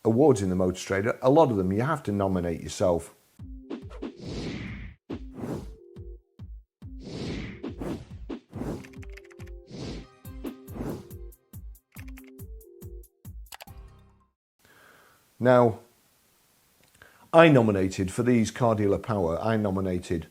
awards in the Motor Trader, a lot of them you have to nominate yourself. Now, I nominated for these Car Dealer Power, I nominated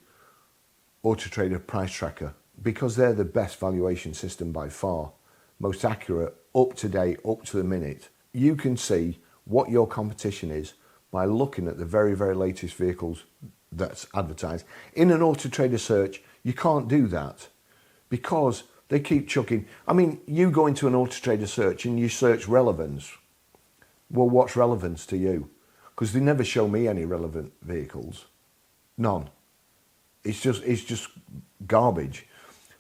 Autotrader Price Tracker because they're the best valuation system by far, most accurate, up to date, up to the minute. You can see what your competition is by looking at the very, very latest vehicles that's advertised. In an Autotrader search, you can't do that because they keep chucking. I mean, you go into an Autotrader search and you search Relevance. Well, what's Relevance to you? Because they never show me any relevant vehicles. None. It's just garbage.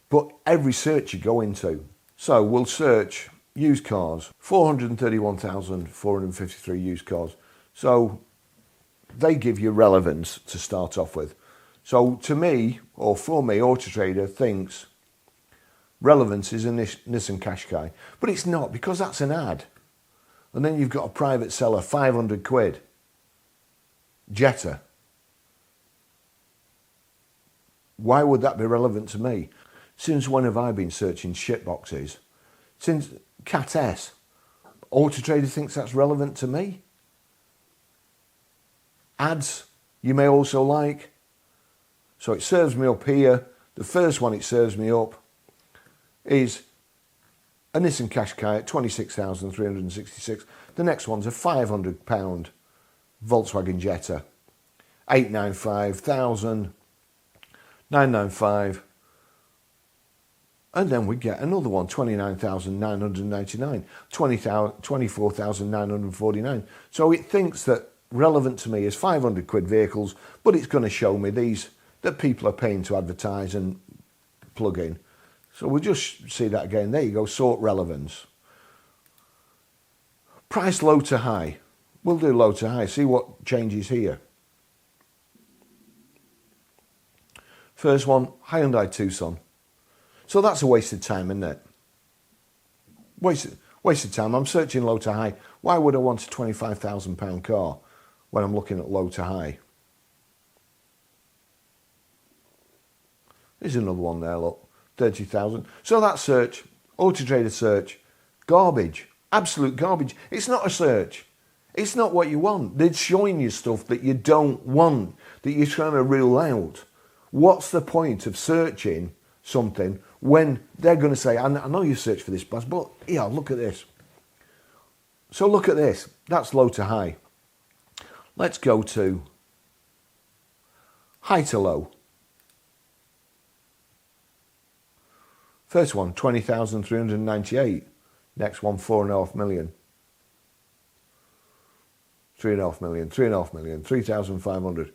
But every search you go into. So we'll search used cars, 431,453 used cars. So they give you Relevance to start off with. So to me, or for me, Autotrader thinks Relevance is a Nissan Qashqai. But it's not, because that's an ad. And then you've got a private seller, 500 quid. Jetta. Why would that be relevant to me? Since when have I been searching shitboxes? Since Cat S. Autotrader thinks that's relevant to me? Ads you may also like. So it serves me up here. The first one it serves me up is a Nissan Qashqai at 26,366. The next one's a £500 Volkswagen Jetta. 895,000, 995. And then we get another one, 29,999, 24,949. So it thinks that relevant to me is 500 quid vehicles, but it's going to show me these that people are paying to advertise and plug in. So we'll just see that again. There you go, sort Relevance. Price low to high. We'll do low to high, see what changes here. First one, Hyundai Tucson. So that's a waste of time, isn't it? Wasted time. I'm searching low to high. Why would I want a £25,000 car when I'm looking at low to high? There's another one there, look. 30,000. So that search, Autotrader search, garbage. Absolute garbage. It's not a search. It's not what you want. They're showing you stuff that you don't want, that you're trying to rule out. What's the point of searching something when they're going to say, I know you searched for this bus, but yeah, look at this. So look at this. That's low to high. Let's go to high to low. First one, 20,398. Next one, 4.5 million. 3.5 million, 3.5 million, 3,500,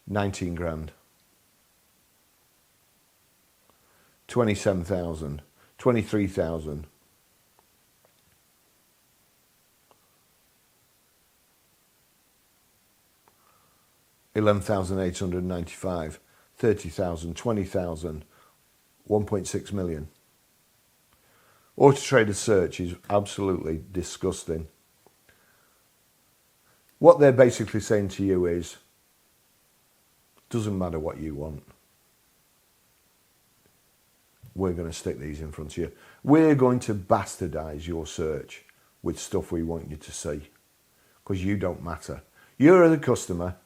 19 grand. 27,000, 23,000. 11,895, 30,000, 20,000, 1.6 million. Autotrader search is absolutely disgusting. What they're basically saying to you is, doesn't matter what you want. We're going to stick these in front of you. We're going to bastardize your search with stuff we want you to see, because you don't matter. You're the customer.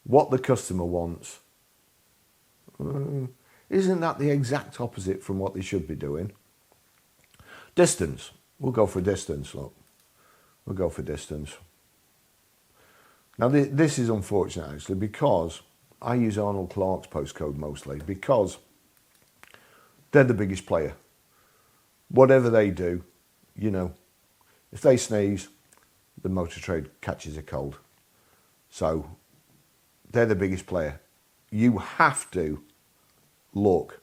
What the customer wants. Isn't that the exact opposite from what they should be doing? Distance. We'll go for distance, look. We'll go for distance. Now, this is unfortunate, actually, because I use Arnold Clark's postcode mostly, because they're the biggest player. Whatever they do, you know, if they sneeze, the motor trade catches a cold. So they're the biggest player. You have to look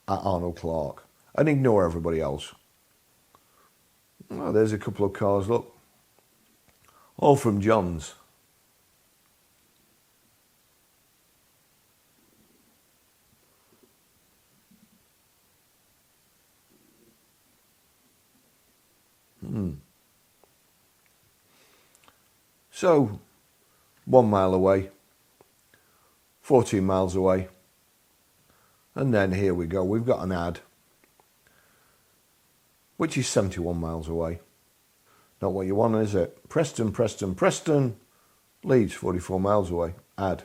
at Arnold Clark and ignore everybody else. Oh, there's a couple of cars, look. All from John's. So 1 mile away, 14 miles away, and then here we go, we've got an ad which is 71 miles away. Not what you want, is it? Preston, Preston, Preston, Leeds 44 miles away, ad.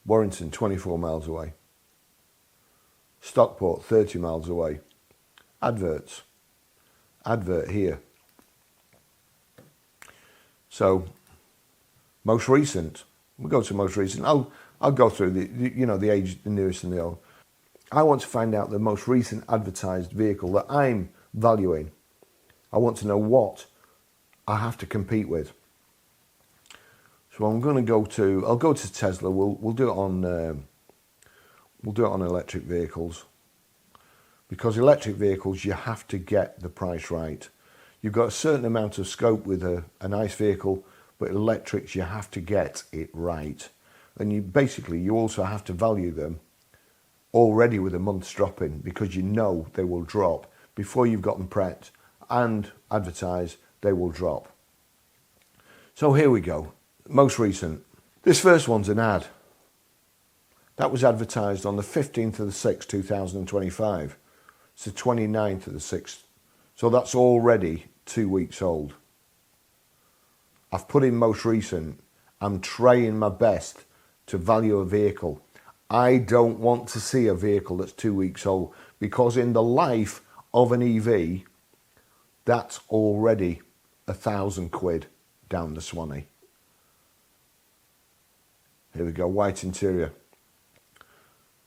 Warrington 24 miles away. Stockport 30 miles away, adverts. Advert here. So most recent, we'll go to most recent. I'll go through the age, the newest and the old. I want to find out the most recent advertised vehicle that I'm valuing. I want to know what I have to compete with. So I'm going to I'll go to Tesla. We'll do it on electric vehicles, because electric vehicles, you have to get the price right. You've got a certain amount of scope with a ICE vehicle, but electrics, you have to get it right. And you also have to value them already with a month's drop in, because you know they will drop before you've got them prepped and advertised. They will drop. So here we go. Most recent. This first one's an ad. That was advertised on the 15th of the 6th, 2025. It's the 29th of the 6th. So that's already 2 weeks old. I've put in most recent. I'm trying my best to value a vehicle. I don't want to see a vehicle that's 2 weeks old, because in the life of an EV, that's already £1,000 down the Swanee. Here we go, white interior.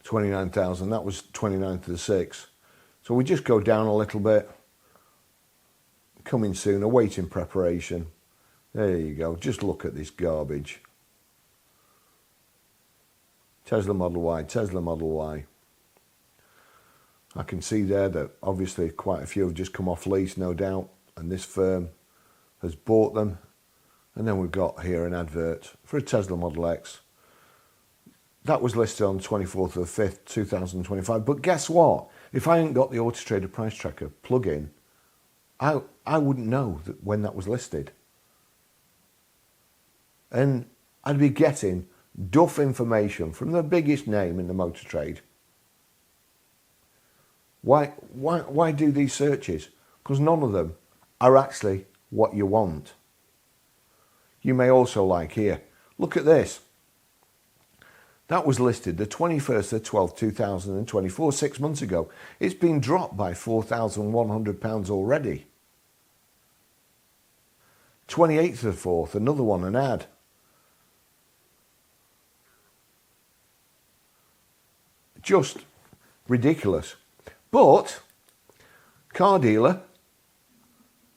29,000, that was 29th of the 6th. So we just go down a little bit. Coming soon, awaiting preparation. There you go, just look at this garbage. Tesla Model Y, Tesla Model Y. I can see there that obviously quite a few have just come off lease, no doubt, and this firm has bought them. And then we've got here an advert for a Tesla Model X. That was listed on 24th of the 5th, 2025. But guess what? If I hadn't got the Autotrader Price Tracker plug-in, I wouldn't know that when that was listed. And I'd be getting duff information from the biggest name in the motor trade. Why do these searches? Because none of them are actually what you want. You may also like here, look at this. That was listed the 21st of 12th, 2024, 6 months ago. It's been dropped by £4,100 already. 28th of the 4th, another one, an ad. Just ridiculous. But Car Dealer,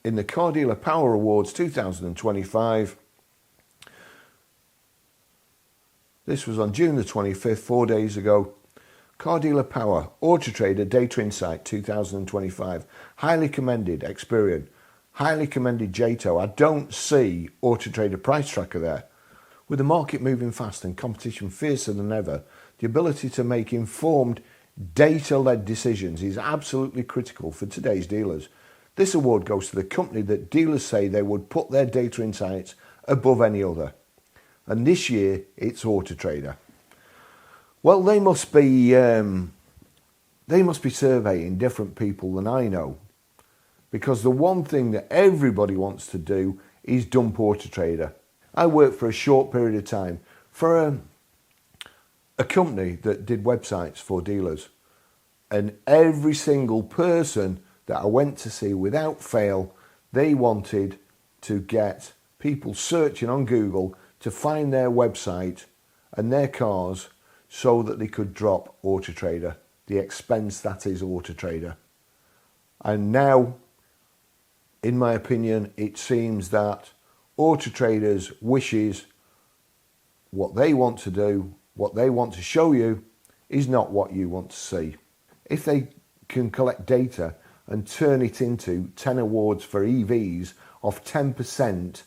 in the Car Dealer Power Awards 2025, this was on June the 25th, 4 days ago. Car Dealer Power, Autotrader Data Insight 2025. Highly commended Experian. Highly commended JATO. I don't see Autotrader Price Tracker there. With the market moving fast and competition fiercer than ever, the ability to make informed, data-led decisions is absolutely critical for today's dealers. This award goes to the company that dealers say they would put their data insights above any other. And this year, it's Autotrader. Well, they must be surveying different people than I know, because the one thing that everybody wants to do is dump Autotrader. I worked for a short period of time for a company that did websites for dealers, and every single person that I went to see, without fail, they wanted to get people searching on Google to find their website and their cars so that they could drop Autotrader, the expense that is Autotrader. And now, in my opinion, it seems that Autotrader's wishes, what they want to do, what they want to show you, is not what you want to see. If they can collect data and turn it into 10 awards for EVs of 10%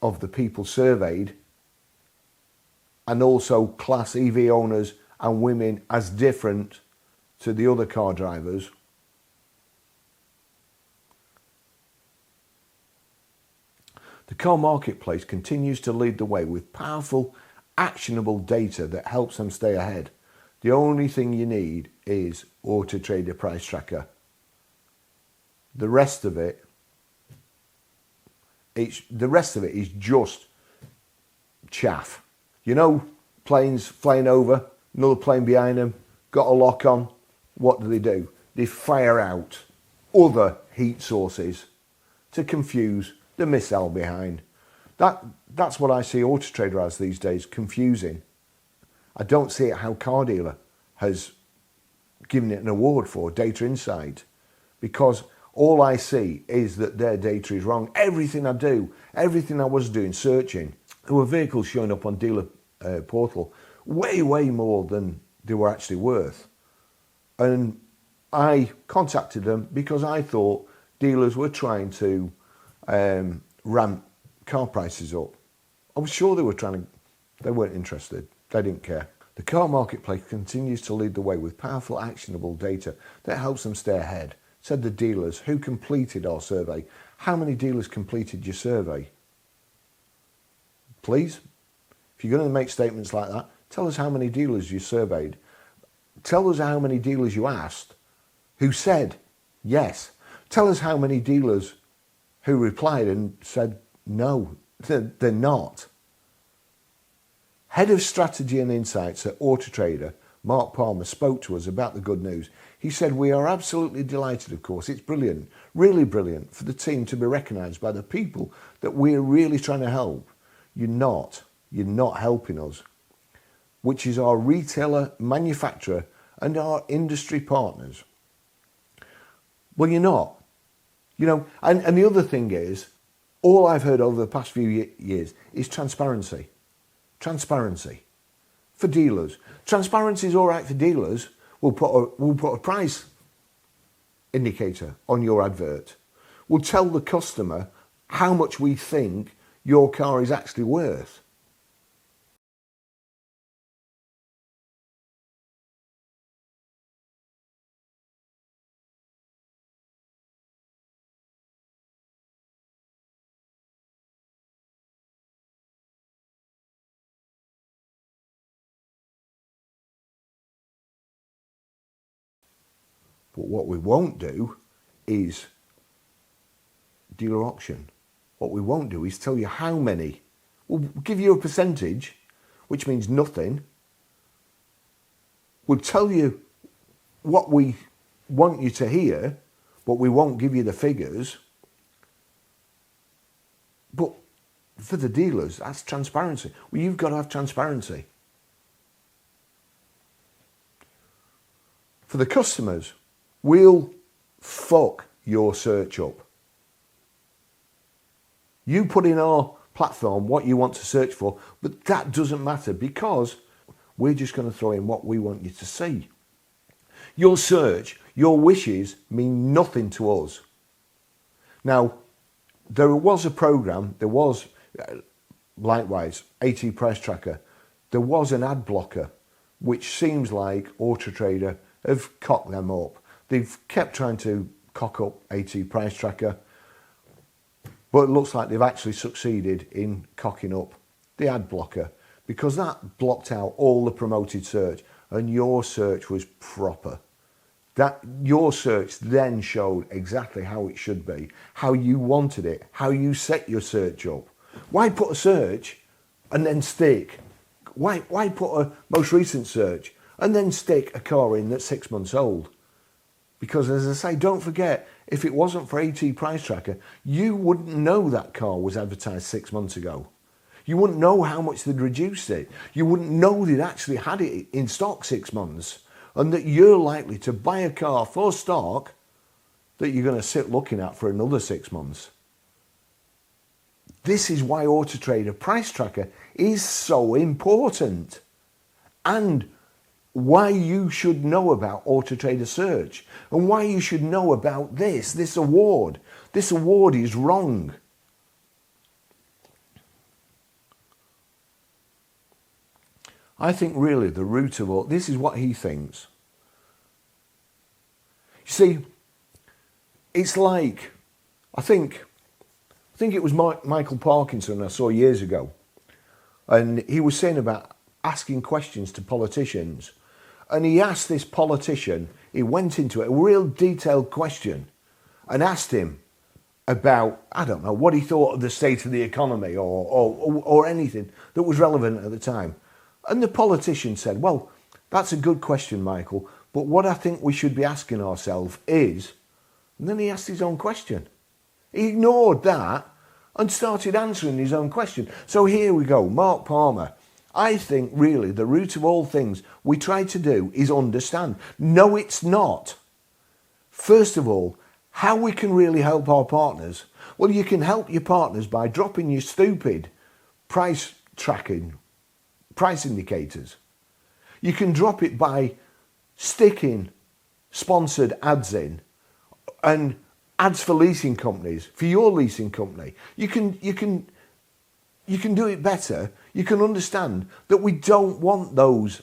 of the people surveyed, and also class EV owners and women as different to the other car drivers, The car marketplace continues to lead the way with powerful, actionable data that helps them stay ahead. The only thing you need is Autotrader Price Tracker. The rest of it is just chaff. You know, planes flying over, another plane behind them, got a lock on. What do? They fire out other heat sources to confuse the missile behind. That's what I see Autotrader as these days, confusing. I don't see it how Car Dealer has given it an award for Data Insight, because all I see is that their data is wrong. Everything I do, everything I was doing, searching, there were vehicles showing up on dealer portal way more than they were actually worth. And I contacted them because I thought dealers were trying to ramp car prices up. I was sure they weren't interested. They didn't care. The car marketplace continues to lead the way with powerful, actionable data that helps them stay ahead, said the dealers who completed our survey. How many dealers completed your survey? Please, if you're going to make statements like that, tell us how many dealers you surveyed. Tell us how many dealers you asked who said yes. Tell us how many dealers who replied and said no, they're not. Head of Strategy and Insights at Autotrader, Mark Palmer, spoke to us about the good news. He said, "We are absolutely delighted, of course. It's brilliant, really brilliant for the team to be recognised by the people that we're really trying to help. You're not helping us, which is our retailer, manufacturer and our industry partners." Well, you're not. You know, and the other thing is, all I've heard over the past few years is transparency. Transparency for dealers. Transparency is all right for dealers. We'll put a price indicator on your advert. We'll tell the customer how much we think your car is actually worth. But what we won't do is dealer auction. What we won't do is tell you how many. We'll give you a percentage, which means nothing. We'll tell you what we want you to hear, but we won't give you the figures. But for the dealers, that's transparency. Well, you've got to have transparency. For the customers, we'll fuck your search up. You put in our platform what you want to search for, but that doesn't matter because we're just going to throw in what we want you to see. Your search, your wishes mean nothing to us. Now, there was a program, there was, likewise, AT Price Tracker, there was an ad blocker, which seems like Autotrader have cocked them up. They've kept trying to cock up AT Price Tracker, but it looks like they've actually succeeded in cocking up the ad blocker, because that blocked out all the promoted search and your search was proper. That your search then showed exactly how it should be, how you wanted it, how you set your search up. Why put a search and then stick? Why put a most recent search and then stick a car in that's 6 months old? Because as I say, don't forget, if it wasn't for AT Price Tracker, you wouldn't know that car was advertised 6 months ago. You wouldn't know how much they'd reduced it. You wouldn't know they'd actually had it in stock 6 months, and that you're likely to buy a car for stock that you're going to sit looking at for another 6 months. This is why Autotrader Price Tracker is so important, and why you should know about Autotrader Search, and why you should know about this award. This award is wrong. I think really the root of all, this is what he thinks. You see, it's like, I think think it was Michael Parkinson I saw years ago, and he was saying about asking questions to politicians. And he asked this politician, he went into it, a real detailed question, and asked him about, I don't know, what he thought of the state of the economy or anything that was relevant at the time. And the politician said, well, that's a good question, Michael, but what I think we should be asking ourselves is, and then he asked his own question. He ignored that and started answering his own question. So here we go, Mark Palmer. I think really the root of all things we try to do is understand. No, it's not. First of all, how we can really help our partners. Well, you can help your partners by dropping your stupid price tracking, price indicators. You can drop it by sticking sponsored ads in and ads for leasing companies, for your leasing company. You can do it better. You can understand that we don't want those.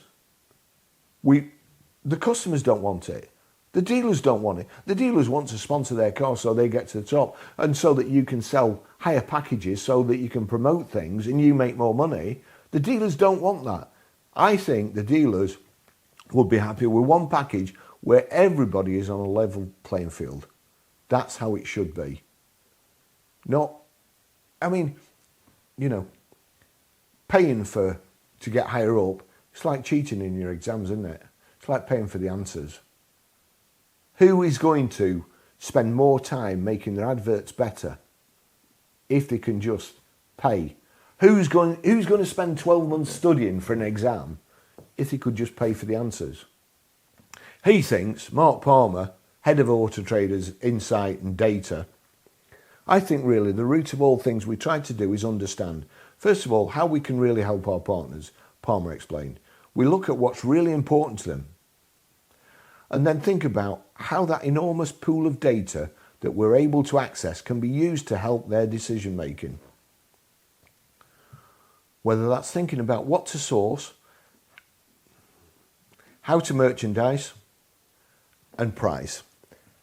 The customers don't want it. The dealers don't want it. The dealers want to sponsor their car so they get to the top and so that you can sell higher packages so that you can promote things and you make more money. The dealers don't want that. I think the dealers would be happy with one package where everybody is on a level playing field. That's how it should be. Not, I mean, you know, paying to get higher up, it's like cheating in your exams, isn't it? It's like paying for the answers. Who is going to spend more time making their adverts better if they can just pay? Who's going to spend 12 months studying for an exam if they could just pay for the answers? He thinks, Mark Palmer, head of Autotraders Insight and Data, I think really the root of all things we try to do is understand, first of all, how we can really help our partners, Palmer explained. We look at what's really important to them and then think about how that enormous pool of data that we're able to access can be used to help their decision making. Whether that's thinking about what to source, how to merchandise and price,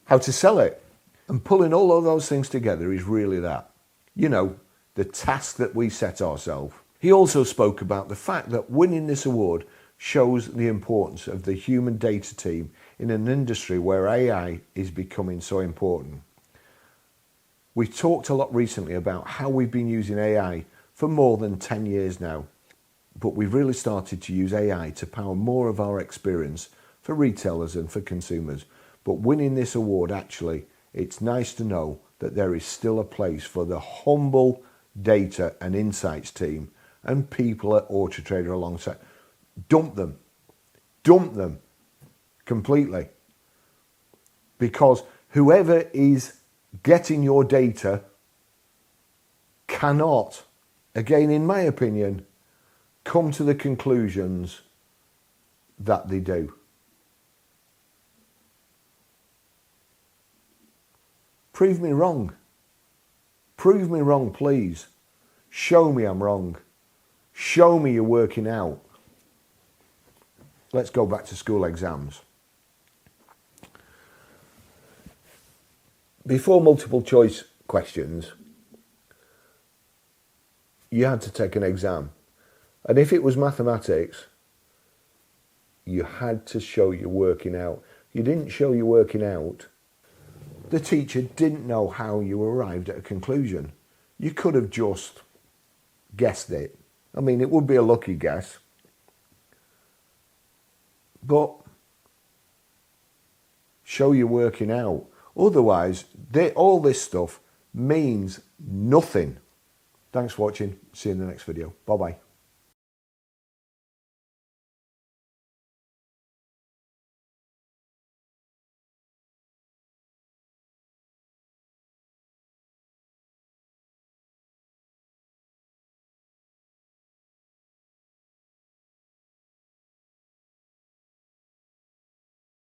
how to sell it. And pulling all of those things together is really that, you know, the task that we set ourselves. He also spoke about the fact that winning this award shows the importance of the human data team in an industry where AI is becoming so important. We talked a lot recently about how we've been using AI for more than 10 years now, but we've really started to use AI to power more of our experience for retailers and for consumers. But winning this award, actually, it's nice to know that there is still a place for the humble data and insights team and people at Autotrader alongside. Dump them completely, because whoever is getting your data cannot, again in my opinion, come to the conclusions that they do. Prove me wrong. Prove me wrong, please. Show me I'm wrong. Show me you're working out. Let's go back to school exams. Before multiple choice questions, you had to take an exam. And if it was mathematics, you had to show you're working out. You didn't show you're working out, the teacher didn't know how you arrived at a conclusion. You could have just guessed it. I mean, it would be a lucky guess. But show you're working out. Otherwise, all this stuff means nothing. Thanks for watching. See you in the next video. Bye-bye.